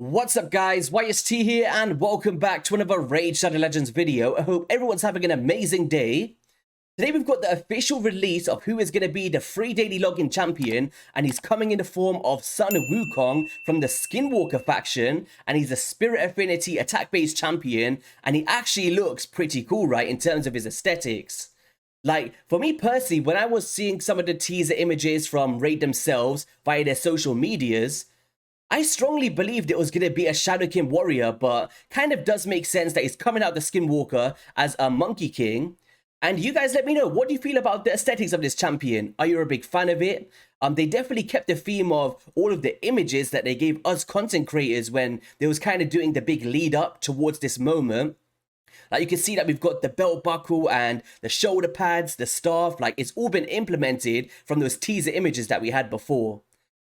What's up guys, YST here and welcome back to another Raid Shadow Legends video. I hope everyone's having an amazing day. Today we've got the official release of who is going to be the free daily login champion, and he's coming in the form of Sun Wukong from the Skinwalker faction, and he's a Spirit Affinity attack based champion, and he actually looks pretty cool, right, in terms of his aesthetics. Like, for me personally, when I was seeing some of the teaser images from Raid themselves via their social medias, I strongly believed it was going to be a Shadow King warrior, but kind of does make sense that he's coming out the Skinwalker as a Monkey King. And you guys let me know, what do you feel about the aesthetics of this champion? Are you a big fan of it? They definitely kept the theme of all of the images that they gave us content creators when they was kind of doing the big lead up towards this moment. Like, you can see that we've got the belt buckle and the shoulder pads, the staff, like it's all been implemented from those teaser images that we had before.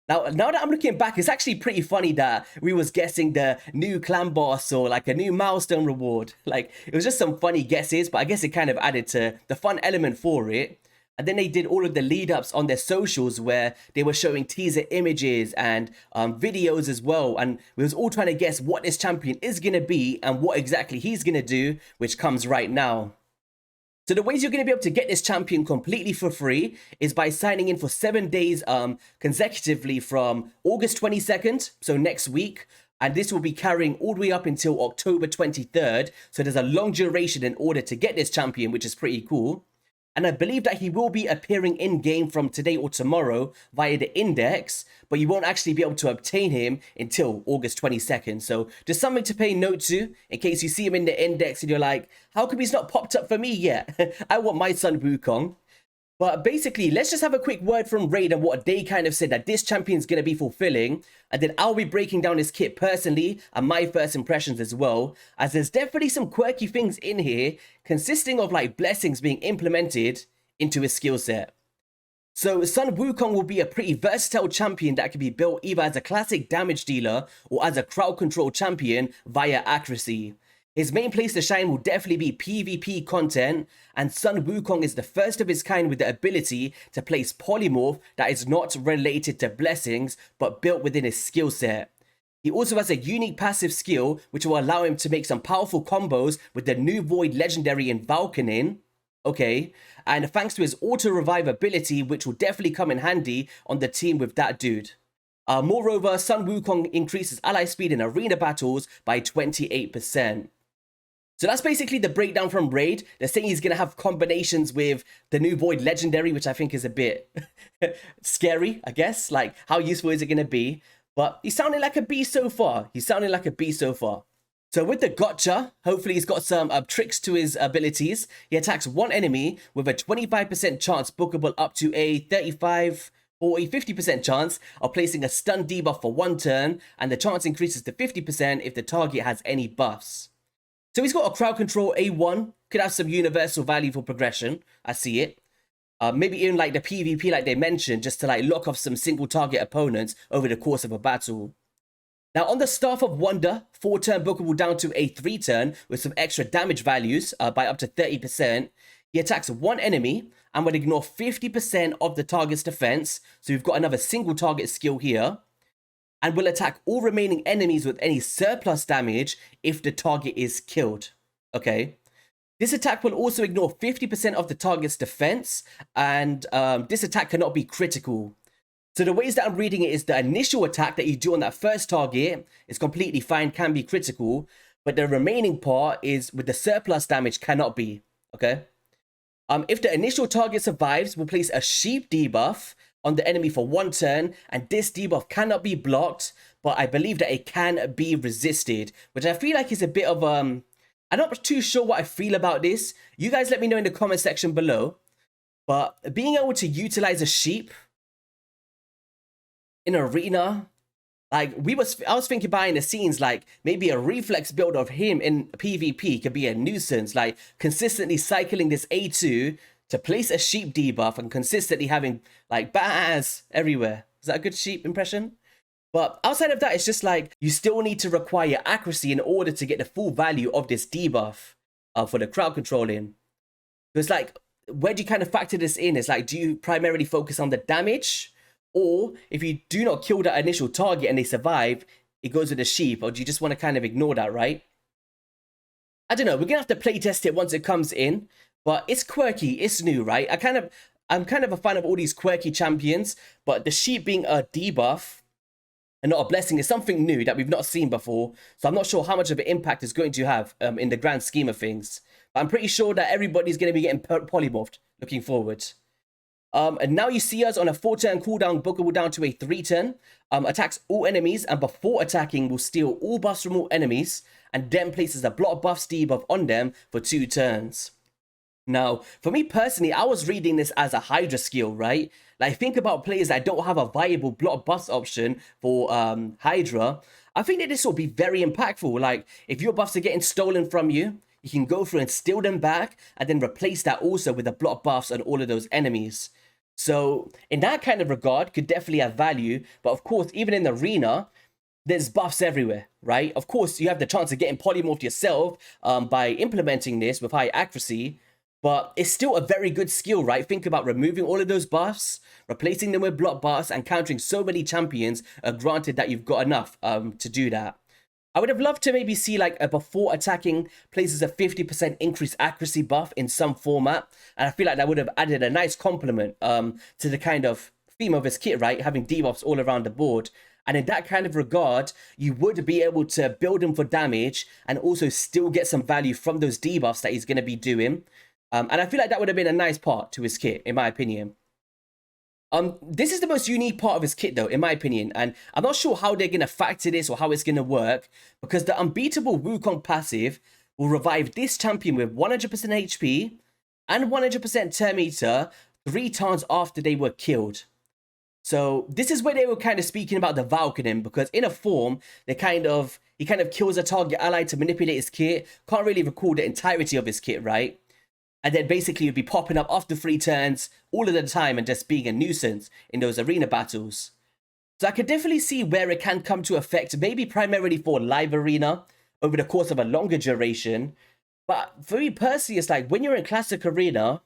Now that I'm looking back, it's actually pretty funny that we was guessing the new clan boss or like a new milestone reward. Like, it was just some funny guesses, but I guess it kind of added to the fun element for it. And then they did all of the lead ups on their socials where they were showing teaser images and videos as well. And we was all trying to guess what this champion is going to be and what exactly he's going to do, which comes right now. So the ways you're going to be able to get this champion completely for free is by signing in for 7 days consecutively from August 22nd, so next week. And this will be carrying all the way up until October 23rd. So there's a long duration in order to get this champion, which is pretty cool. And I believe that he will be appearing in-game from today or tomorrow via the index, but you won't actually be able to obtain him until August 22nd. So just something to pay note to in case you see him in the index and you're like, how come he's not popped up for me yet? I want my Sun Wukong. But basically, let's just have a quick word from Raid and what they kind of said that this champion's going to be fulfilling. And then I'll be breaking down his kit personally and my first impressions as well, as there's definitely some quirky things in here consisting of like blessings being implemented into his skill set. So Sun Wukong will be a pretty versatile champion that can be built either as a classic damage dealer or as a crowd control champion via accuracy. His main place to shine will definitely be PvP content, and Sun Wukong is the first of his kind with the ability to place Polymorph that is not related to blessings, but built within his skill set. He also has a unique passive skill, which will allow him to make some powerful combos with the new Void legendary in Valkanen. Okay, and thanks to his auto-revive ability, which will definitely come in handy on the team with that dude. Moreover, Sun Wukong increases ally speed in arena battles by 28%. So that's basically the breakdown from Raid. They're saying he's going to have combinations with the new Void Legendary, which I think is a bit scary, I guess. Like, how useful is it going to be? But he's sounding like a beast so far. So with the gotcha, hopefully he's got some tricks to his abilities. He attacks one enemy with a 25% chance bookable up to a 35 or a 50% chance of placing a stun debuff for 1 turn, and the chance increases to 50% if the target has any buffs. So he's got a crowd control A1, could have some universal value for progression, I see it. Maybe even like the PvP like they mentioned, just to like lock off some single target opponents over the course of a battle. Now on the Staff of Wonder, 4 turn bookable down to a 3 turn with some extra damage values by up to 30%. He attacks one enemy and will ignore 50% of the target's defense. So we've got another single target skill here. And will attack all remaining enemies with any surplus damage if the target is killed. Okay. This attack will also ignore 50% of the target's defense, and this attack cannot be critical. So the ways that I'm reading it is the initial attack that you do on that first target is completely fine, can be critical, but the remaining part is with the surplus damage cannot be. Okay. If the initial target survives, we'll place a sheep debuff on the enemy for 1 turn, and this debuff cannot be blocked, but I believe that it can be resisted, which I feel like is a bit of I'm not too sure what I feel about this. You guys let me know in the comment section below. But being able to utilize a sheep in arena, like I was thinking behind the scenes, like maybe a reflex build of him in PvP could be a nuisance, like consistently cycling this A2 to place a sheep debuff and consistently having like baz everywhere. Is that a good sheep impression? But outside of that, it's just like you still need to require accuracy in order to get the full value of this debuff for the crowd controlling. So it's like, where do you kind of factor this in? It's like, do you primarily focus on the damage? Or if you do not kill that initial target and they survive, it goes with the sheep, or do you just want to kind of ignore that, right? I don't know. We're gonna have to play test it once it comes in, but it's quirky, it's new, right? I'm kind of a fan of all these quirky champions, but the sheep being a debuff and not a blessing is something new that we've not seen before. So I'm not sure how much of an impact it's going to have in the grand scheme of things. But I'm pretty sure that everybody's going to be getting polymorphed looking forward. And now you see us on a 4-turn cooldown, bookable down to a 3-turn. Attacks all enemies, and before attacking will steal all buffs from all enemies, and then places a block buff, debuff on them for 2 turns. Now, for me personally, I was reading this as a Hydra skill, right? Like, think about players that don't have a viable block buff option for Hydra. I think that this will be very impactful. Like, if your buffs are getting stolen from you, you can go through and steal them back, and then replace that also with the block buffs on all of those enemies. So, in that kind of regard, could definitely have value. But of course, even in the arena, there's buffs everywhere, right? Of course, you have the chance of getting polymorphed yourself by implementing this with high accuracy. But it's still a very good skill, right? Think about removing all of those buffs, replacing them with block buffs, and countering so many champions, granted that you've got enough to do that. I would have loved to maybe see like a before attacking places a 50% increased accuracy buff in some format. And I feel like that would have added a nice complement to the kind of theme of his kit, right? Having debuffs all around the board. And in that kind of regard, you would be able to build him for damage and also still get some value from those debuffs that he's going to be doing. And I feel like that would have been a nice part to his kit, in my opinion. This is the most unique part of his kit, though, in my opinion. And I'm not sure how they're going to factor this or how it's going to work, because the unbeatable Wukong passive will revive this champion with 100% HP and 100% turn meter 3 turns after they were killed. So this is where they were kind of speaking about the Valkanen, because in a form, he kind of kills a target ally to manipulate his kit. Can't really recall the entirety of his kit, right? And then basically you'd be popping up after 3 turns all of the time and just being a nuisance in those arena battles. So I could definitely see where it can come to effect, maybe primarily for live arena over the course of a longer duration. But for me personally, it's like when you're in classic arena,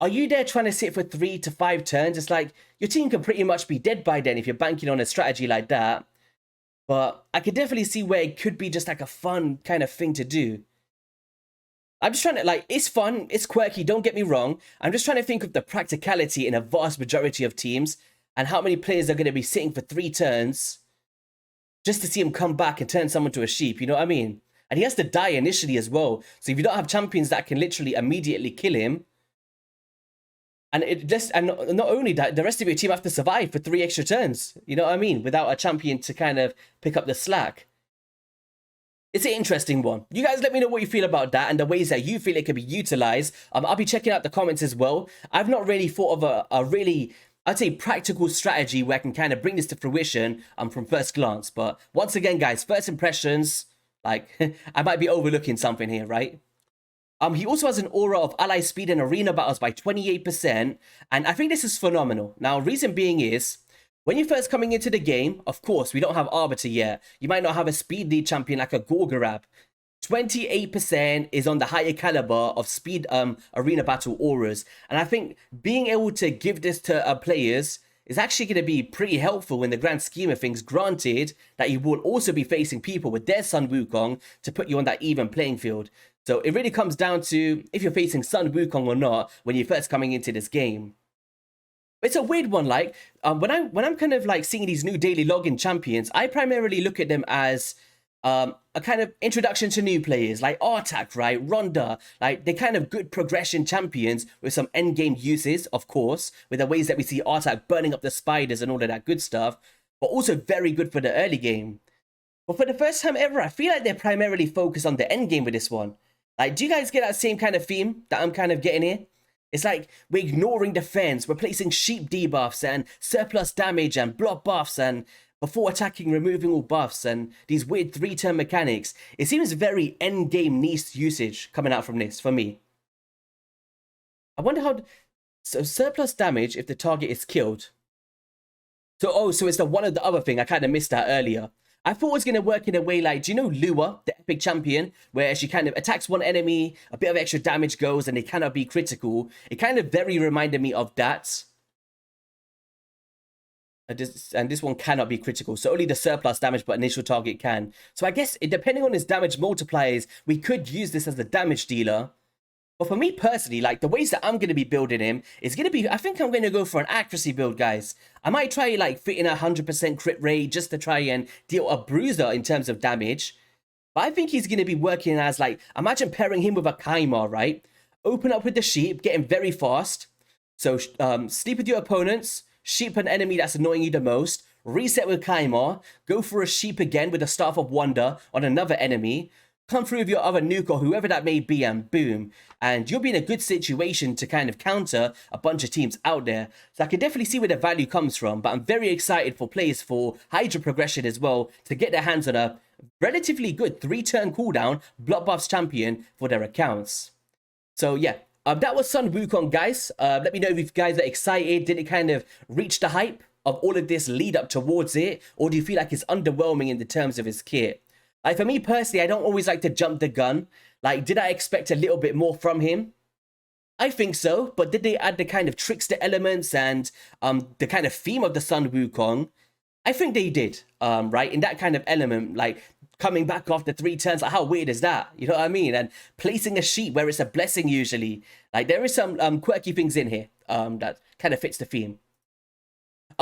are you there trying to sit for 3 to 5 turns? It's like your team can pretty much be dead by then if you're banking on a strategy like that. But I could definitely see where it could be just like a fun kind of thing to do. I'm just trying to, like, it's fun, it's quirky, don't get me wrong. I'm just trying to think of the practicality in a vast majority of teams and how many players are going to be sitting for 3 turns just to see him come back and turn someone to a sheep, you know what I mean? And he has to die initially as well. So if you don't have champions that can literally immediately kill him, and not only that, the rest of your team have to survive for 3 extra turns, you know what I mean? Without a champion to kind of pick up the slack. It's an interesting one. You guys let me know what you feel about that and the ways that you feel it could be utilized. I'll be checking out the comments as well. I've not really thought of a really, I'd say, practical strategy where I can kind of bring this to fruition from first glance. But once again, guys, first impressions, like, I might be overlooking something here, right? He also has an aura of ally speed in arena battles by 28%. And I think this is phenomenal. Now, reason being is, when you're first coming into the game, of course, we don't have Arbiter yet. You might not have a speed lead champion like a Gorgorab. 28% is on the higher caliber of speed arena battle auras. And I think being able to give this to players is actually going to be pretty helpful in the grand scheme of things, granted that you will also be facing people with their Sun Wukong to put you on that even playing field. So it really comes down to if you're facing Sun Wukong or not when you're first coming into this game. It's a weird one, like, when I'm kind of like seeing these new daily login champions, I primarily look at them as a kind of introduction to new players, like Artefact, right, Ronda, like they're kind of good progression champions with some endgame uses, of course, with the ways that we see Artefact burning up the spiders and all of that good stuff, but also very good for the early game. But for the first time ever, I feel like they're primarily focused on the endgame with this one. Like, do you guys get that same kind of theme that I'm kind of getting here? It's like we're ignoring defense, we're placing sheep debuffs and surplus damage and block buffs and before attacking removing all buffs and these weird 3-turn mechanics. It seems very endgame niche usage coming out from this for me. I wonder how... So surplus damage if the target is killed. So it's the one or the other thing. I kind of missed that earlier. I thought it was going to work in a way like, do you know Lua, the epic champion, where she kind of attacks one enemy, a bit of extra damage goes, and they cannot be critical? It kind of very reminded me of that. And this one cannot be critical, so only the surplus damage but initial target can. So I guess depending on his damage multipliers, we could use this as the damage dealer. But for me personally, like the ways that I'm going to be building him is going to be, I think I'm going to go for an accuracy build, guys. I might try like fit in a 100% crit rate just to try and deal a bruiser in terms of damage. But I think he's going to be working as like, imagine pairing him with a Kaimar, right? Open up with the sheep, getting very fast. So sleep with your opponents, sheep an enemy that's annoying you the most, reset with Kaimar, go for a sheep again with a Staff of Wonder on another enemy, come through with your other nuke or whoever that may be, and boom. And you'll be in a good situation to kind of counter a bunch of teams out there. So I can definitely see where the value comes from, but I'm very excited for players for Hydra progression as well to get their hands on a relatively good 3-turn cooldown block buffs champion for their accounts. So yeah. That was Sun Wukong, guys. Let me know if you guys are excited. Did it kind of reach the hype of all of this lead up towards it? Or do you feel like it's underwhelming in the terms of his kit? Like, for me personally, I don't always like to jump the gun. Like, did I expect a little bit more from him? I think so. But did they add the kind of trickster elements and the kind of theme of the Sun Wukong? I think they did, right? In that kind of element, like coming back after 3 turns, like how weird is that? You know what I mean? And placing a sheep where it's a blessing usually. Like there is some quirky things in here that kind of fits the theme.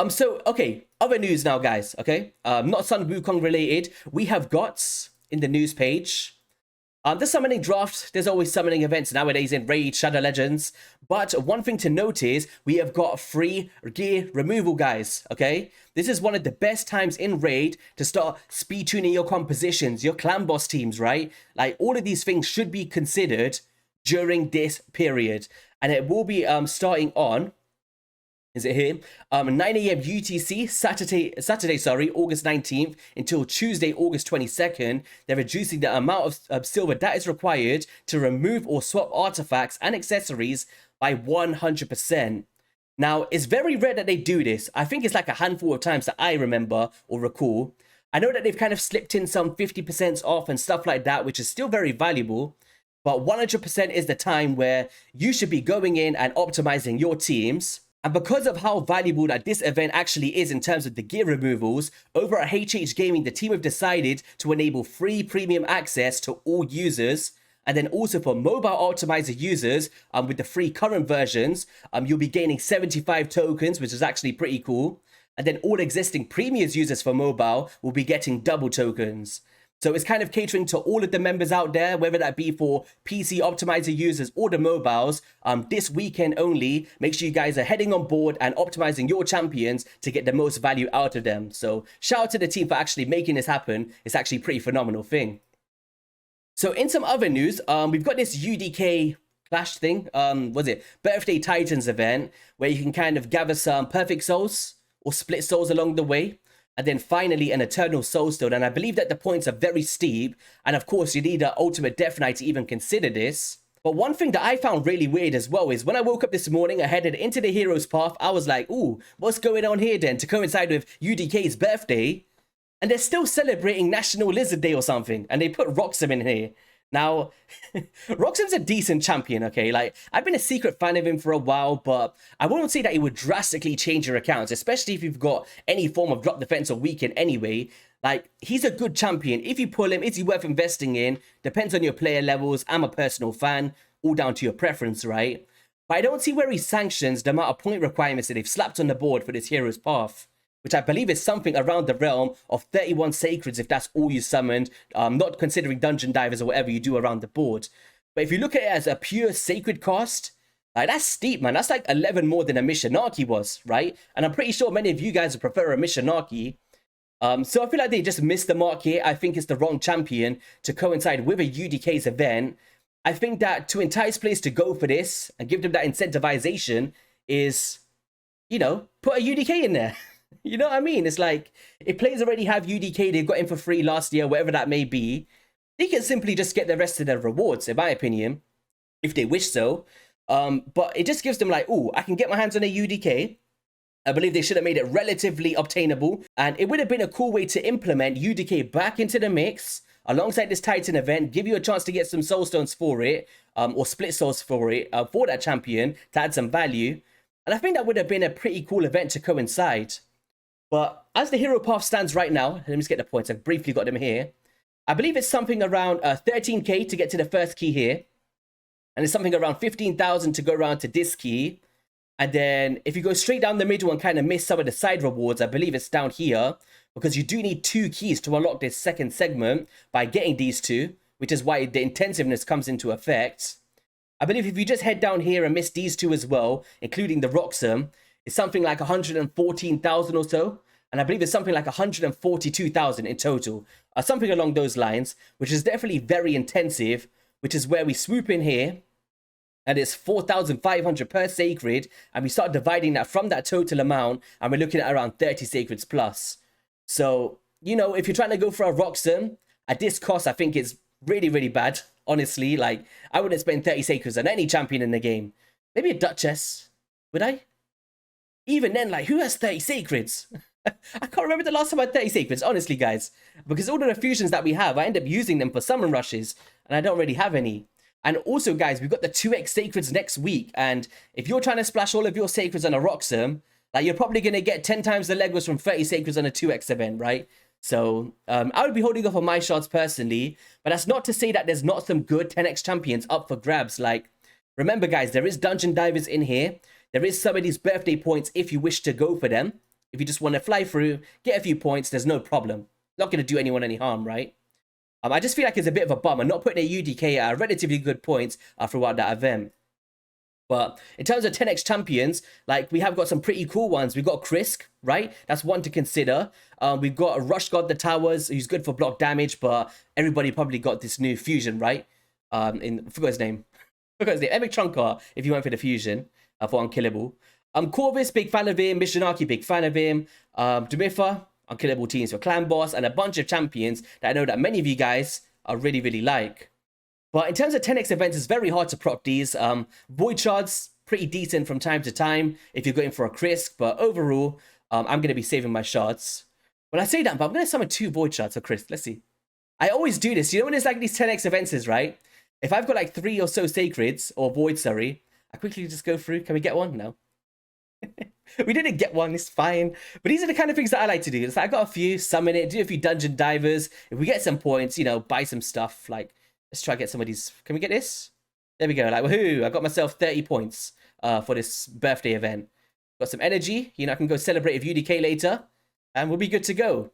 So, okay, other news now, guys, okay? Not Sun Wukong related. We have got, in the news page, the summoning draft. There's always summoning events nowadays in Raid, Shadow Legends. But one thing to note is we have got free gear removal, guys, okay? This is one of the best times in Raid to start speed tuning your compositions, your clan boss teams, right? Like all of these things should be considered during this period. And it will be starting on, is it here? 9 a.m. UTC, Saturday, August 19th until Tuesday, August 22nd. They're reducing the amount of silver that is required to remove or swap artifacts and accessories by 100%. Now, it's very rare that they do this. I think it's like a handful of times that I remember or recall. I know that they've kind of slipped in some 50% off and stuff like that, which is still very valuable. But 100% is the time where you should be going in and optimizing your teams. And because of how valuable that this event actually is in terms of the gear removals, over at HH Gaming, the team have decided to enable free premium access to all users. And then also for mobile optimizer users, with the free current versions, you'll be gaining 75 tokens, which is actually pretty cool. And then all existing premium users for mobile will be getting double tokens. So it's kind of catering to all of the members out there, whether that be for PC optimizer users or the mobiles. This weekend only, make sure you guys are heading on board and optimizing your champions to get the most value out of them. So shout out to the team for actually making this happen. It's actually a pretty phenomenal thing. So in some other news, we've got this UDK Clash thing. Was it Birthday Titans event where you can kind of gather some perfect souls or split souls along the way. And then finally an Eternal Soulstone. And I believe that the points are very steep. And of course, you need an Ultimate Death Knight to even consider this. But one thing that I found really weird as well is when I woke up this morning, I headed into the Hero's Path. I was like, ooh, what's going on here then? To coincide with UDK's birthday. And they're still celebrating National Lizard Day or something. And they put Roxham in here. Now, Roxham's a decent champion, okay? Like, I've been a secret fan of him for a while, but I wouldn't say that he would drastically change your accounts, especially if you've got any form of drop defense or weaken anyway. Like, he's a good champion. If you pull him, is he worth investing in? Depends on your player levels. I'm a personal fan, all down to your preference, right? But I don't see where he sanctions the amount of point requirements that they've slapped on the board for this Hero's Path, which I believe is something around the realm of 31 Sacreds if that's all you summoned, not considering Dungeon Divers or whatever you do around the board. But if you look at it as a pure Sacred cost, like that's steep, man. That's like 11 more than a Missionarchy was, right? And I'm pretty sure many of you guys would prefer a Missionarchy. So I feel like they just missed the mark here. I think it's the wrong champion to coincide with a UDK's event. I think that to entice players to go for this and give them that incentivization is, you know, put a UDK in there. You know what I mean? It's like, if players already have UDK, they've got him for free last year, whatever that may be, they can simply just get the rest of their rewards, in my opinion, if they wish so. But it just gives them like, oh, I can get my hands on a UDK. I believe they should have made it relatively obtainable. And it would have been a cool way to implement UDK back into the mix alongside this Titan event, give you a chance to get some Soulstones for it, or split souls for it, for that champion to add some value. And I think that would have been a pretty cool event to coincide. But as the hero path stands right now, let me just get the points. I've briefly got them here. I believe it's something around 13k to get to the first key here. And it's something around 15,000 to go around to this key. And then if you go straight down the middle and kind of miss some of the side rewards, I believe it's down here. Because you do need 2 keys to unlock this second segment by getting these 2. Which is why the intensiveness comes into effect. I believe if you just head down here and miss these 2 as well, including the Roxham, it's something like 114,000 or so. And I believe it's something like 142,000 in total. Something along those lines, which is definitely very intensive, which is where we swoop in here. And it's 4,500 per sacred. And we start dividing that from that total amount. And we're looking at around 30 sacreds plus. So, you know, if you're trying to go for a Roxham, at this cost, I think it's really, really bad. Honestly, like, I wouldn't spend 30 sacreds on any champion in the game. Maybe a Duchess. Would I? Even then, like, who has 30 sacreds? I can't remember the last time I had 30 sacreds, honestly, guys. Because all the fusions that we have, I end up using them for summon rushes. And I don't really have any. And also, guys, we've got the 2x sacreds next week. And if you're trying to splash all of your sacreds on a Roxham, like, you're probably going to get 10 times the Legos from 30 sacreds on a 2x event, right? So, I would be holding off on my shards personally. But that's not to say that there's not some good 10x champions up for grabs. Like, remember, guys, there is Dungeon Divers in here. There is some of these birthday points if you wish to go for them. If you just want to fly through, get a few points, there's no problem. Not going to do anyone any harm, right? I just feel like it's a bit of a bummer not putting a UDK at relatively good points throughout that event. But in terms of 10x champions, like, we have got some pretty cool ones. We've got Krisk, right? That's one to consider. We've got Rush God the Towers, who's good for block damage, but everybody probably got this new fusion, right? I forgot his name. Epic Trunkar, if you went for the fusion for Unkillable. Corvus, big fan of him. Missionaki, big fan of him. Dumitha, Unkillable teams for Clan Boss, and a bunch of champions that I know that many of you guys are really, really like. But in terms of 10x events, it's very hard to proc these. Void Shards, pretty decent from time to time if you're going for a Krisk, but overall, I'm going to be saving my shards. When I say that, but I'm going to summon 2 Void Shards for Krisk. Let's see. I always do this. You know when it's like these 10x events, right? If I've got like 3 or so Sacreds, or Void, sorry, I quickly just go through. Can we get one? No. We didn't get one, it's fine. But these are the kind of things that I like to do. It's like, I got a few, summon it, do a few Dungeon Divers. If we get some points, you know, buy some stuff. Like, let's try to get some of these. Can we get this? There we go. Like, woohoo, I got myself 30 points for this birthday event. Got some energy. You know, I can go celebrate with UDK later. And we'll be good to go.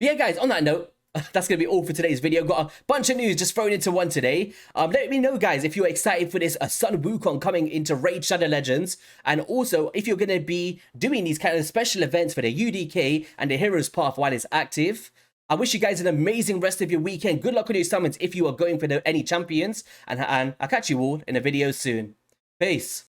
But yeah, guys, on that note, that's going to be all for today's video. Got a bunch of news just thrown into one today. Let me know, guys, if you're excited for this Sun Wukong coming into Raid Shadow Legends. And also, if you're going to be doing these kind of special events for the UDK and the Hero's Path while it's active. I wish you guys an amazing rest of your weekend. Good luck on your summons if you are going for any champions. And I'll catch you all in a video soon. Peace.